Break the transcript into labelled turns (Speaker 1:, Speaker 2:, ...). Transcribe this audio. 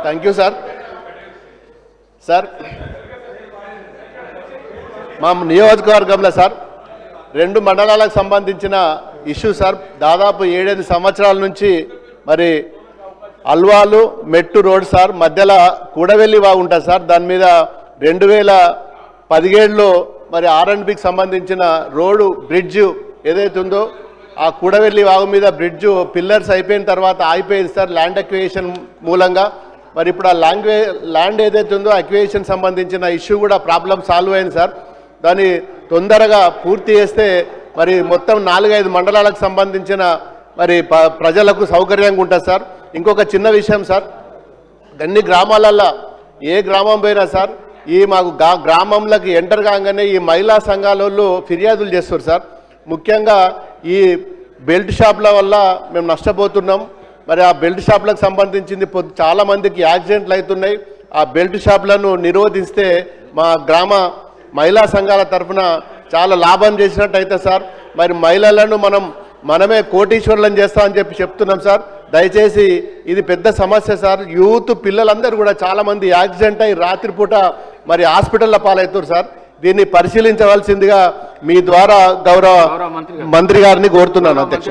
Speaker 1: Thank you sir. Sir మా నియోజకవర్గంలో sir 2 మండలాలకు సంబంధించిన ఇష్యూ సార్. దాదాపు 7-8 సంవత్సరాల నుంచి మరి అల్వాలు మెట్టు రోడ్ సార్, మధ్యలో కూడవెల్లి వాగు ఉంటుంది సార్. దాని మీద 2017లో మరి ఆర్ఎండ్బికి సంబంధించిన రోడ్డు బ్రిడ్జ్ ఏదైతే ఉందో ఆ కూడవెల్లి వాగు మీద బ్రిడ్జ్ పిల్లర్స్ అయిపోయిన తర్వాత ఆగిపోయింది సార్ ల్యాండ్ అక్విజిషన్ మూలంగా. మరి ఇప్పుడు ఆ ల్యాండ్ ఏదైతే ఉందో అక్విజిషన్ సంబంధించిన ఇష్యూ కూడా ప్రాబ్లం సాల్వ్ అయింది సార్. దాన్ని తొందరగా పూర్తి చేస్తే మరి మొత్తం 4-5 మండలాలకు సంబంధించిన మరి ప్రజలకు సౌకర్యంగా ఉంటుంది సార్. ఇంకొక చిన్న విషయం సార్, అన్ని గ్రామాలల్లో ఏ గ్రామం పోయినా సార్ ఈ మాకు గ్రామంలోకి ఎంటర్ కాగానే ఈ మహిళా సంఘాలలో ఫిర్యాదులు చేస్తారు సార్. ముఖ్యంగా ఈ బెల్ట్ షాప్ల వల్ల మేము నష్టపోతున్నాం. మరి ఆ బెల్ట్ షాప్లకు సంబంధించింది చాలామందికి యాక్సిడెంట్లు అవుతున్నాయి. ఆ బెల్ట్ షాప్లను నిరోధిస్తే మా గ్రామ మహిళా సంఘాల తరఫున చాలా లాభం చేసినట్టు అయితే సార్. మరి మహిళలను మనమే కోటీశ్వరులను చేస్తామని చెప్తున్నాం సార్. దయచేసి ఇది పెద్ద సమస్య సార్. యూత్ పిల్లలందరూ కూడా చాలామంది యాక్సిడెంట్ అయ్యి రాత్రిపూట మరి హాస్పిటల్లో పాలవుతారు సార్. దీన్ని పరిశీలించవలసిందిగా మీ ద్వారా గౌరవ మంత్రి గారిని కోరుతున్నాను అధ్యక్ష.